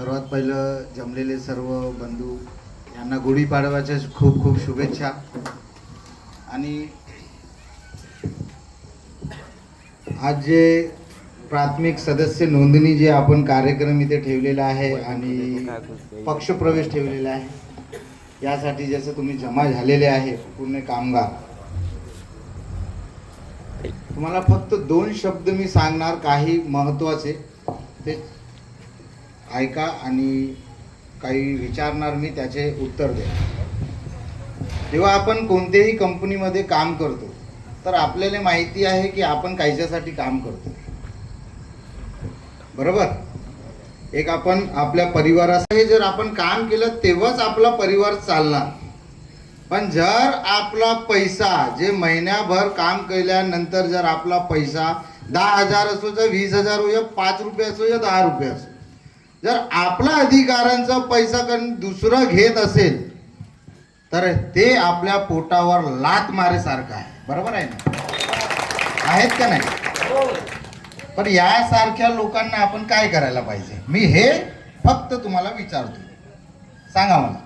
सर्वात पहिलं जमलेले सर्व बंधू यांना गुढीपाडव्याच्या खूप खूप शुभेच्छा. आणि आज जे प्राथमिक सदस्य नोंदणी जे आपण कार्यक्रम इथे ठेवलेला आहे आणि पक्षप्रवेश ठेवलेला आहे, यासाठी जसं तुम्ही जमा झालेले आहे पूर्ण कामगार, तुम्हाला फक्त 2 शब्द मी सांगणार, काही महत्त्वाचे ते ऐका आणि काही विचारणार मी, त्याचे उत्तर द्या. जेव्हा आपण कोणत्याही कंपनीमध्ये काम करतो तर आपल्याला माहिती आहे की आपण कायच्यासाठी काम करतो, बरोबर. एक आपण आपल्या परिवारासाठी जर आपण काम केलं तेव्हाच आपला परिवार चालणार. पण जर आपला पैसा जे महिन्याभर काम केल्यानंतर जर आपला पैसा 10,000 असो, तर 20,000 हो, या 5 रुपये असो या 10 रुपये असो, जर आपला अधिकारांचा पैसा दुसरं घेत असेल तर ते आपल्या पोटावर लात मारेसारखं आहे, बरोबर आहे ना? आहेत का नाही? पण यासारख्या लोकांना आपण काय करायला पाहिजे, मी हे फक्त तुम्हाला विचारतो, सांगा मला.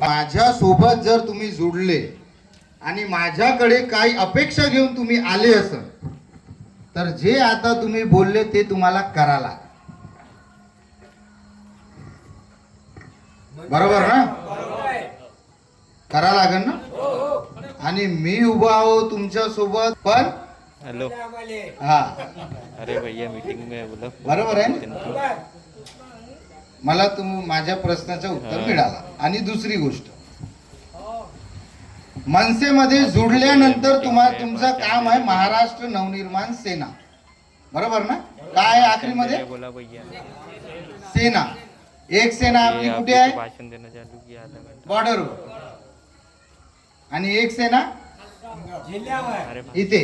माझ्या सोबत जर तुम्ही जुडले आणि माझ्याकडे काही अपेक्षा घेऊन तुम्ही आले असेल तर जे आता तुम्ही बोलले ते तुम्हाला करा लागेल, बरोबर ना? करा लागेल ना? आणि मी उभा आहो तुमच्या सोबत. पण हेलो, हा, अरे भैया मीटिंग में बोला, बरोबर आहे ना? मला माझ्या प्रश्नाचं उत्तर मिळाला. आणि दुसरी गोष्ट, मनसेमध्ये जुडल्यानंतर तुमचं काम आहे महाराष्ट्र नवनिर्माण सेना, बरोबर ना? काय आहे आखरीमध्ये? बोला भैया सेना. एक सेना आपली कुठे आहे? भाषण देना चालू किया आधा घंटा बॉर्डरवर. आणि एक सेना इथे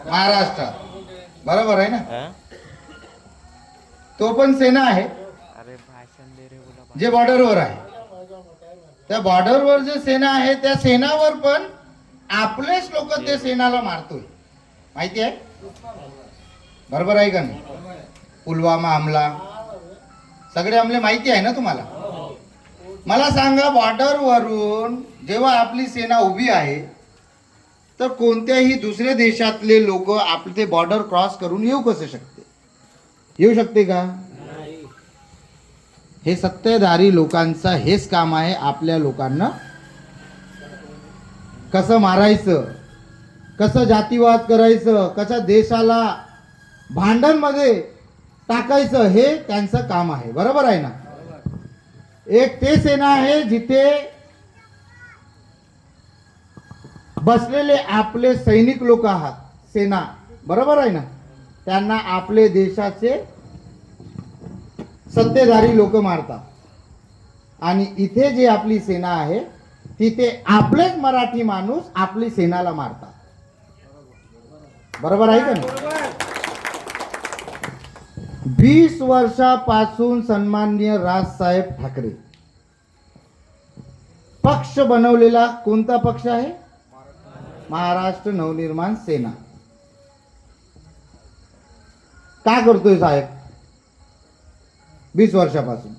महाराष्ट्रात, बरोबर आहे ना? तो पण सेना आहे अरे भाषण दे रे बोला, जे बॉर्डरवर आहे. त्या बॉर्डरवर जे सेना आहे त्या सेनावर पण आपलेच लोक ते सेनाला मारतोय, माहिती आहे, बरोबर आहे का नाही? पुलवामा हमला, सगळे हमले माहिती आहे ना तुम्हाला? मला सांगा, बॉर्डरवरून जेव्हा आपली सेना उभी आहे तर कोणत्याही दुसऱ्या देशातले लोक आपले ते बॉर्डर क्रॉस करून येऊ कसे शकते? येऊ शकते का? हे सत्तेधारी लोकांचं हेच काम आहे, आपल्या लोकांना कसं मारायचं, कसं जातीवाद करायचं, कसं देशाला भांडणमध्ये टाकायचं, हे त्यांचं काम आहे, बरोबर आहे ना? एक ते सेना आहे जिथे बसलेले आपले सैनिक लोक आहात, सेना, बरोबर आहे ना? त्यांना आपले देशाचे सत्तेधारी लोक मारतात. आणि इथे जे आपली सेना आहे तिथे आपलेच मराठी माणूस आपली सेनाला मारतात, बरोबर आहे का नाही? 20 वर्षापासून सन्माननीय राजसाहेब ठाकरे पक्ष बनवलेला कोणता पक्ष आहे? महाराष्ट्र नवनिर्माण सेना. का करतोय साहेब 20 वर्षापासून?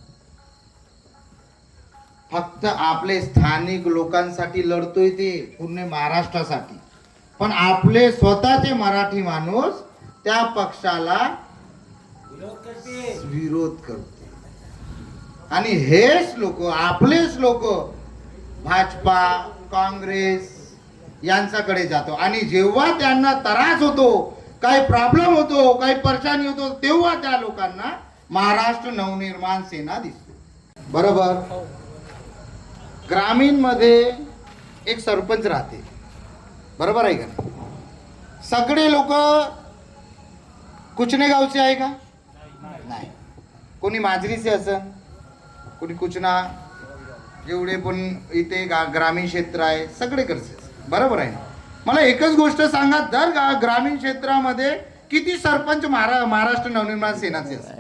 फक्त आपले स्थानिक लोकांसाठी लढतोय, ते पूर्ण महाराष्ट्रासाठी. पण आपले स्वतःचे मराठी माणूस त्या पक्षाला विरोध करते. आणि हेच लोक, आपलेच लोक भाजपा, काँग्रेस यांच्याकडे जातो. आणि जेव्हा त्यांना त्रास होतो, काही प्रॉब्लेम होतो, काही परेशानी होतो, तेव्हा त्या लोकांना महाराष्ट्र नवनिर्माण सेना दिसते, बरोबर. ग्रामीण मध्ये एक सरपंच राहते, बरोबर आहे का? सगळे लोक कुचने गावचे आहे का? नाही. कोणी माजरीचे असन, कोणी कुचना, जेवढे पण इथे ग्रामीण क्षेत्र आहे सगळे करते, बरोबर आहे. मला एकच गोष्ट सांगा, जर ग्रामीण क्षेत्रामध्ये किती सरपंच महाराष्ट्र नवनिर्माण सेनाचे असतात?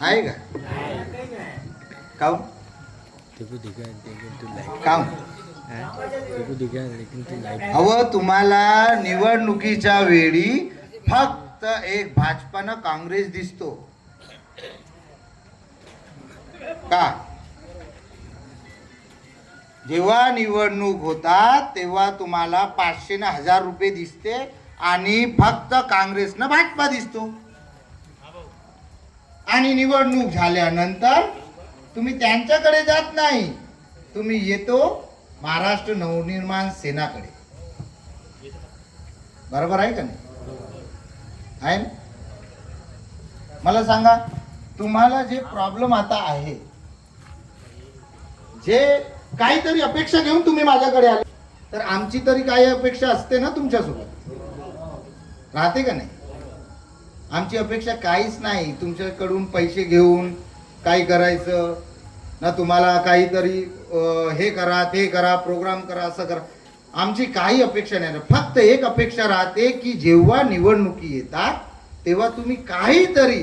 आहे का? काऊन? अहो तुम्हाला निवडणुकीच्या वेळी फक्त एक भाजपानं काँग्रेस दिसतो का? जेव्हा निवडणूक होतात तेव्हा तुम्हाला 500 न 1000 रुपये दिसते आणि फक्त काँग्रेसनं भाजपा दिसतो. आणि निवडणूक झाल्यानंतर तुम्ही त्यांच्याकडे जात नाही, तुम्ही येतो महाराष्ट्र नवनिर्माण सेनाकडे. बरोबर आहे का नाही? आहे ना? मला सांगा, तुम्हाला जे प्रॉब्लेम आता आहे, जे काहीतरी अपेक्षा घेऊन तुम्ही माझ्याकडे आले, तर आमची तरी काही अपेक्षा असते ना तुमच्यासोबत, राहते का नाही? आमची अपेक्षा काहीच नाही तुमच्याकडून पैसे घेऊन काय करायचं ना, तुम्हाला काहीतरी हे करा ते करा प्रोग्राम करा असं करा, आमची काही अपेक्षा नाही. फक्त एक अपेक्षा राहते की जेव्हा निवडणुकी येतात तेव्हा तुम्ही काहीतरी,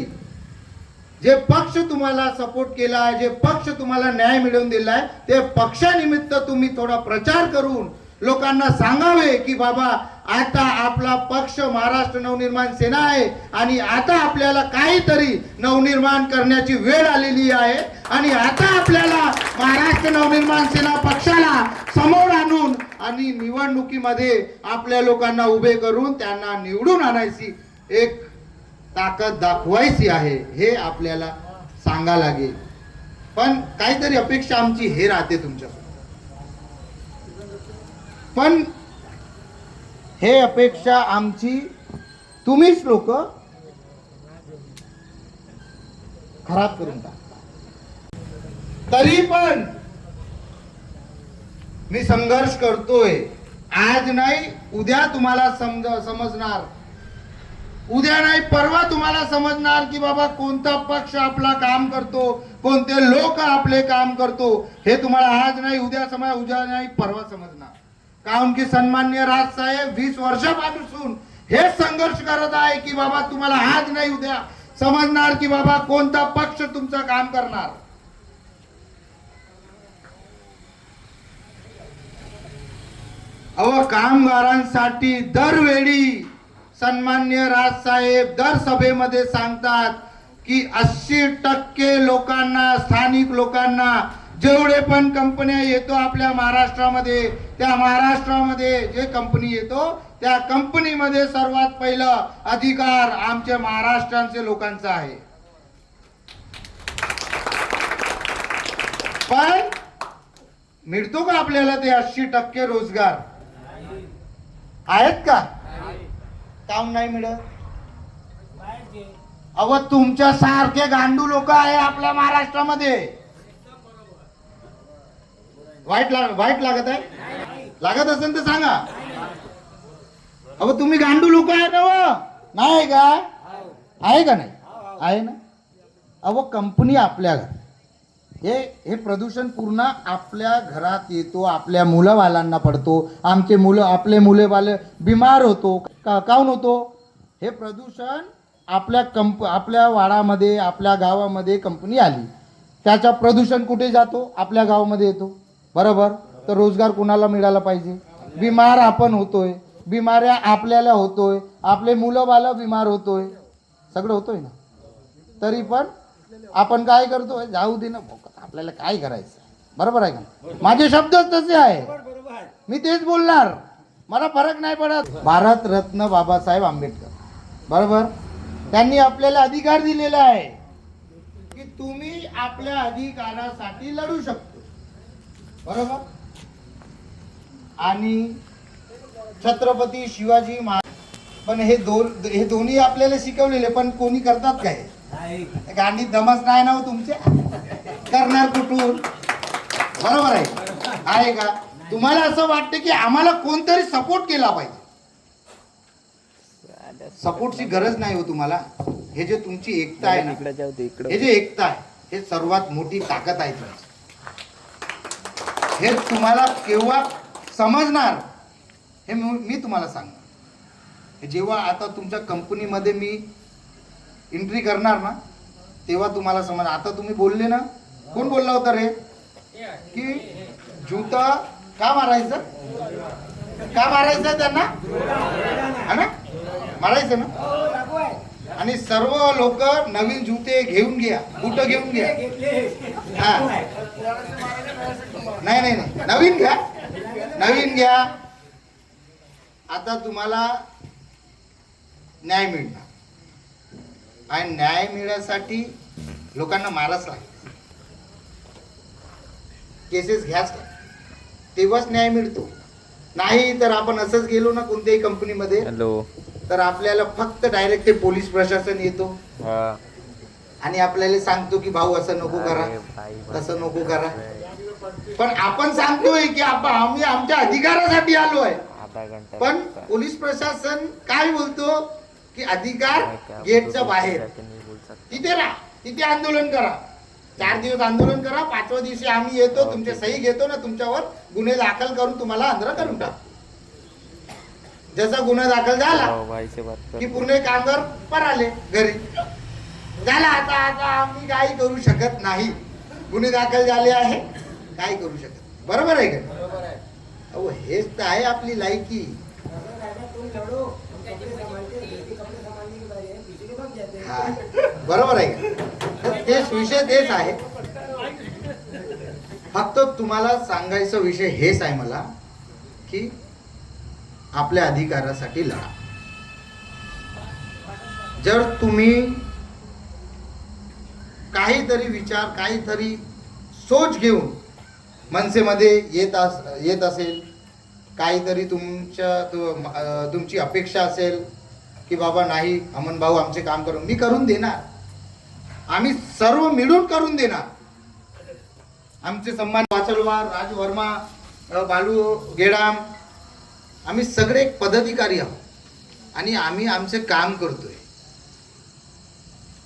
जे पक्ष तुम्हाला सपोर्ट केला, जे पक्ष तुम्हाला न्याय मिळवून दिलाय, ते पक्षानिमित्त तुम्ही थोडा प्रचार करून लोकांना सांगावे की बाबा आता आपला पक्ष महाराष्ट्र नवनिर्माण सेना आहे आणि आता आपल्याला काहीतरी नवनिर्माण करण्याची वेळ आलेली आहे आणि आता आपल्याला महाराष्ट्र नवनिर्माण सेना पक्षाला समोर आणून आणि निवडणुकीमध्ये आपल्या लोकांना उभे करून त्यांना निवडून आणायची एक ताकद दाखवायची आहे, हे आपल्याला सांगा लागेल. पण काहीतरी अपेक्षा आमची हे राहते तुमच्या, पण हे अपेक्षा आमची तुम्हीच लोक खराब करून टाकता. तरी पण मी संघर्ष करतोय. आज नाही उद्या तुम्हाला समजणार, उद्या नाही परवा तुम्हाला समजणार की बाबा कोणता पक्ष आपला काम करतो, कोणते लोक आपले काम करतो. हे तुम्हाला आज नाही उद्या उद्या नाही परवा समजणार. कारण की सन्माननीय राजसाहेब 20 वर्षापासून हे संघर्ष करत आहे की बाबा तुम्हाला आज नाही उद्या समजणार की बाबा कोणता पक्ष तुमचं काम करणार. अहो कामगारांसाठी दरवेळी सन्माननीय राजसाहेब दर सभेमध्ये सांगतात की 80% लोकांना, स्थानिक लोकांना, जेवढे पण कंपन्या येतो आपल्या महाराष्ट्रामध्ये, त्या महाराष्ट्रामध्ये जे कंपनी येतो त्या कंपनीमध्ये सर्वात पहिलं अधिकार आमच्या महाराष्ट्राचे लोकांचा आहे. पण मिळतो का आपल्याला ते 80% रोजगार? आहेत का? काम नाही मिळत. अव तुमच्या सारखे गांडू लोक आहे आपल्या महाराष्ट्रामध्ये. वाईट लागत आहे? लागत असेल तर सांगा. अव तुम्ही गांडू लोक आहे ना? नाही का? आहे का नाही? आहे ना. अव कंपनी आपल्या हे प्रदूषण पूर्ण आपल्या घरात येतो, आपल्या मुलाबालांना पडतो, आपले मुलेबाले बिमार होतो. काऊन होतो? हे प्रदूषण आपल्या वाडामध्ये, आपल्या गावामध्ये कंपनी आली, त्याचा प्रदूषण कुठे जातो? आपल्या गावामध्ये येतो. बरोबर. तर रोजगार कुणाला मिळाला पाहिजे? बिमार आपण होतोय, बिमाऱ्या आपल्याला होतोय, आपले मुलं बाल बिमार होतोय, सगळं होतोय ना. तरी पण आपण काय करतोय? जाऊ दे ना, आपल्याला काय करायचं. बरोबर आहे का? माझे शब्दच तसे आहे, मी तेच बोलणार, मला फरक नाही पडत. भारतरत्न बाबासाहेब आंबेडकर, बरोबर, त्यांनी आपल्याला अधिकार दिलेला आहे की तुम्ही आपल्या अधिकारासाठी लढू शकतो. बरोबर. आणि छत्रपती शिवाजी महाराज पण हे दोन्ही आपल्याला शिकवलेले, पण कोणी करतात काय? गांडीत दमच नाही ना हो तुमचे, करणार कुठून? बरोबर आहे का? तुम्हाला असं वाटतं की आम्हाला कोणतरी सपोर्ट केला पाहिजे. सपोर्टची गरज नाही हो तुम्हाला. हे जे तुमची एकता आहे ना, हे जे एकता आहे, हे सर्वात मोठी ताकद आहे तुमची. हे तुम्हाला केव्हा समजणार हे मी तुम्हाला सांगणार. जेव्हा आता तुमच्या कंपनीमध्ये मी एंट्री करणार ना, तेव्हा तुम्हाला समजणार. आता तुम्ही बोलले ना, कोण बोलला होता रे की जूता का मारायचं? का मारायचं त्यांना? हा ना, मारायचं ना. आणि सर्व लोक नवीन जुते घेऊन घ्या, बूट घेऊन घ्या. हा, नाही नाही नाही, नवीन घ्या, नवीन घ्या. आता तुम्हाला न्याय मिळणार, आणि न्याय मिळण्यासाठी लोकांना माराच लागेल, केसेस घ्याच तेव्हाच न्याय मिळतो. नाही तर आपण असंच गेलो ना कोणत्याही कंपनीमध्ये, हॅलो. तर आपल्याला फक्त डायरेक्ट ते पोलीस प्रशासन येतो हा. आणि आपल्याला सांगतो की भाऊ असं नको करा, अरे भाई, तसं नको करा. पण आपण सांगतोय की आम्ही आमच्या अधिकारासाठी आलोय. आधा घंटा पण लगता है. पोलीस प्रशासन काय बोलतो की अधिकार मैं क्या गेटच्या बोलूं, बाहेर, जाके नहीं बोल सकता. तिथे राहा, तिथे आंदोलन करा. 4 दिवस आंदोलन करा, 5व्या दिवशी आम्ही येतो, तुमचे सही घेतो ना, तुमच्यावर गुन्हे दाखल करून तुम्हाला आंध्र करून टाक. जसा गुन्हा दाखल झाला हो, भाई से बात कर. की पूर्ण कामगार पराले घरी. झाला आता आता आम्ही काही करू शकत नाही, गुन्हे दाखल झाले आहे, काय करू शकत. बरोबर आहे का? अहो हेच तर आहे आपली लायकी. हा, बरोबर आहे का? तर तेच विषय तेच आहे. फक्त तुम्हाला सांगायचा विषय हेच आहे मला की आपल्या अधिकारासाठी लढा. जर तुम्ही काहीतरी विचार, काहीतरी सोच घेऊन मनसेमध्ये येत असेल, काहीतरी तुमची अपेक्षा असेल की बाबा नाही अमन भाऊ आमचे काम करून, मी करून देणार, आम्ही सर्व मिळून करून देणार. आमचे सन्मान वाचलवार, राज वर्मा, बालू गेडाम, आम्ही सगळे पदाधिकारी आहोत आणि आम्ही आमचे काम करतोय,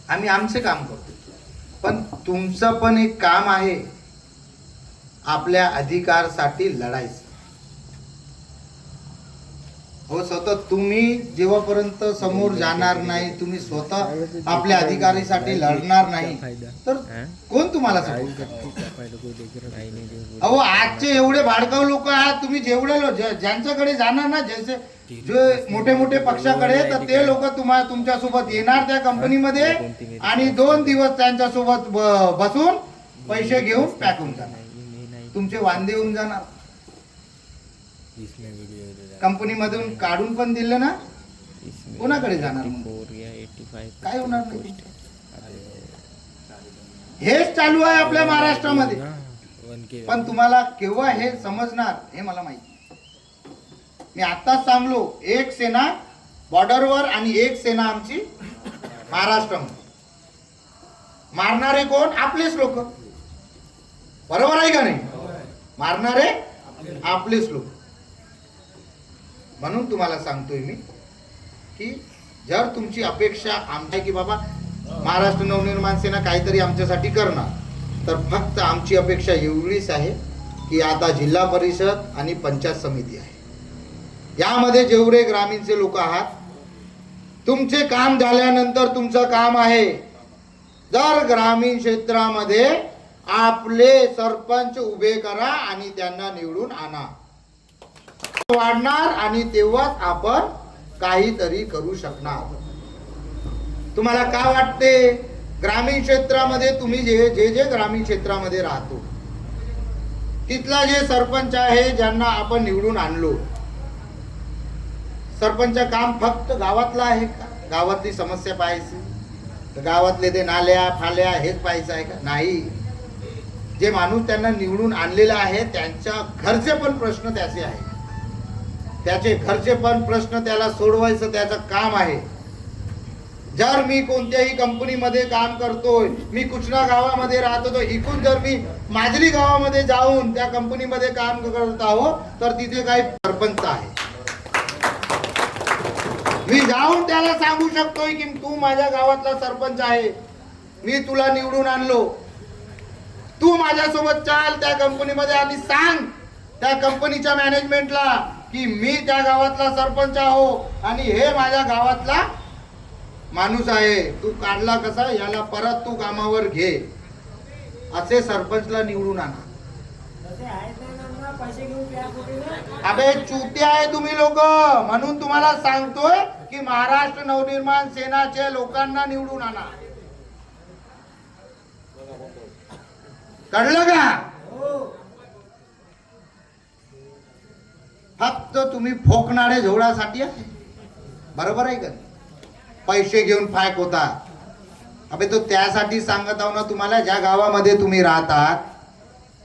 आम्ही आमचे काम करतोय. पण तुमचं पण एक काम आहे आपल्या अधिकारसाठी लढायचं. हो, स्वतः तुम्ही जेव्हापर्यंत समोर जाणार नाही, तुम्ही स्वतः आपल्या अधिकारासाठी लढणार नाही, तर कोण तुम्हाला support करणार? अहो आजचे एवढे भाडकाऊ लोक आहात तुम्ही, जेवढे ज्यांच्याकडे जाणार ना, जसे जे मोठे मोठे पक्षाकडे, तर ते लोक तुमच्या सोबत येणार त्या कंपनीमध्ये आणि 2 दिवस त्यांच्या सोबत बसून पैसे घेऊन पॅक होऊन जाणार, तुमचे वांदे होऊन जाणार. कंपनी मधून काढून पण दिलं ना, कोणाकडे जाणार? काय होणार नाही. हेच चालू आहे आपल्या महाराष्ट्रामध्ये. पण तुम्हाला केव्हा हे समजणार हे मला माहिती. मी आताच सांगलो, एक सेना बॉर्डरवर आणि एक सेना आमची महाराष्ट्रामध्ये. मारणारे कोण? आपलेच लोक. बरोबर आहे का नाही? मारणारे आपलेच लोक. म्हणून तुम्हाला सांगतोय मी की जर तुमची अपेक्षा आमच्या की बाबा महाराष्ट्र नवनिर्माण सेना काहीतरी आमच्यासाठी करणार, तर फक्त आमची अपेक्षा एवढीच आहे की आता जिल्हा परिषद आणि पंचायत समिती आहे, यामध्ये जेवढे ग्रामीणचे लोक आहात, तुमचे काम झाल्यानंतर तुमचं काम आहे, जर ग्रामीण क्षेत्रामध्ये आपले सरपंच उभे करा आणि त्यांना निवडून आणा, वाढणार आणि तेव्हाच आपण काहीतरी करू शकणार. तुम्हाला काय वाटते? ग्रामीण क्षेत्रामध्ये तुम्ही जे ग्रामीण क्षेत्रामध्ये राहतो, तिथला जे सरपंच आहे ज्यांना आपण निवडून आणलो, सरपंच काम फक्त गावातला आहे का? गावातली समस्या पाहायची, तर गावातले ते नाल्या फाल्या हेच पाहायचं आहे का? नाही. जे माणूस त्यांना निवडून आणलेला आहे त्यांच्या घरचे पण प्रश्न त्याचे आहे, त्याचे घरचे पण प्रश्न त्याला सोडवायचं त्याचं काम आहे. जर मी कोणत्याही कंपनीमध्ये काम करतोय, मी कुचना गावामध्ये राहतो, तर इकडून जर मी माजरी गावामध्ये जाऊन त्या कंपनीमध्ये काम करत आहो, तर तिथे काही सरपंच आहे, मी जाऊन त्याला सांगू शकतोय की तू माझ्या गावातला सरपंच आहे, मी तुला निवडून आणलो, तू माझ्यासोबत चाल त्या कंपनीमध्ये आणि सांग त्या कंपनीच्या मॅनेजमेंटला की मी त्या गावातला सरपंच आहो आणि हे माझ्या गावातला माणूस आहे, तू काढला कसा, याला परत तू कामावर घे, असे सरपंचला निवडून आणा. अबे चुते आहे तुम्ही लोक, म्हणून तुम्हाला सांगतोय की महाराष्ट्र नवनिर्माण सेनाचे लोकांना निवडून आणा. कळलं का? फक्त तुम्ही फोकणारे झोळासाठी आहे. बरोबर आहे का? पैसे घेऊन फायक होता. अबे तो त्यासाठी सांगत आहो ना तुम्हाला, ज्या गावामध्ये तुम्ही राहतात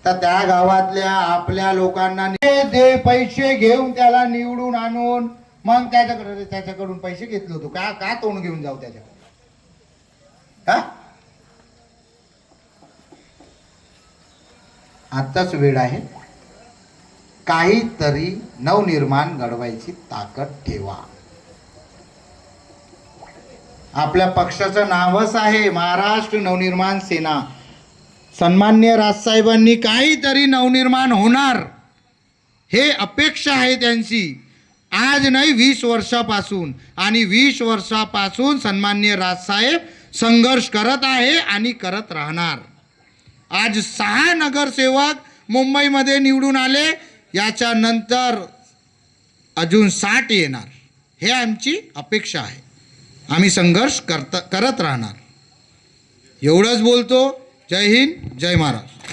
तर त्या गावातल्या आपल्या लोकांना दे पैसे घेऊन त्याला निवडून आणून मग त्याच्याकडून पैसे घेतले होतो का? का तोंड घेऊन जाऊ त्याच्याकडे? आत्ताच वेळ आहे. काहीतरी नवनिर्माण घडवायची ताकद ठेवा. आपल्या पक्षाचं नावच आहे महाराष्ट्र नवनिर्माण सेना. सन्मान्य राजसाहेबांनी काहीतरी नवनिर्माण होणार हे अपेक्षा आहे त्यांची. आज नाही 20 वर्षापासून, आणि 20 वर्षापासून सन्मान्य राजसाहेब संघर्ष करत आहे आणि करत राहणार. आज 6 नगरसेवक मुंबईमध्ये निवडून आले, याच्यानंतर अजून 60 येणार. हे आमची अपेक्षा आहे. आम्ही संघर्ष करत राहणार. एवढंच बोलतो. जय हिंद, जय महाराष्ट्र.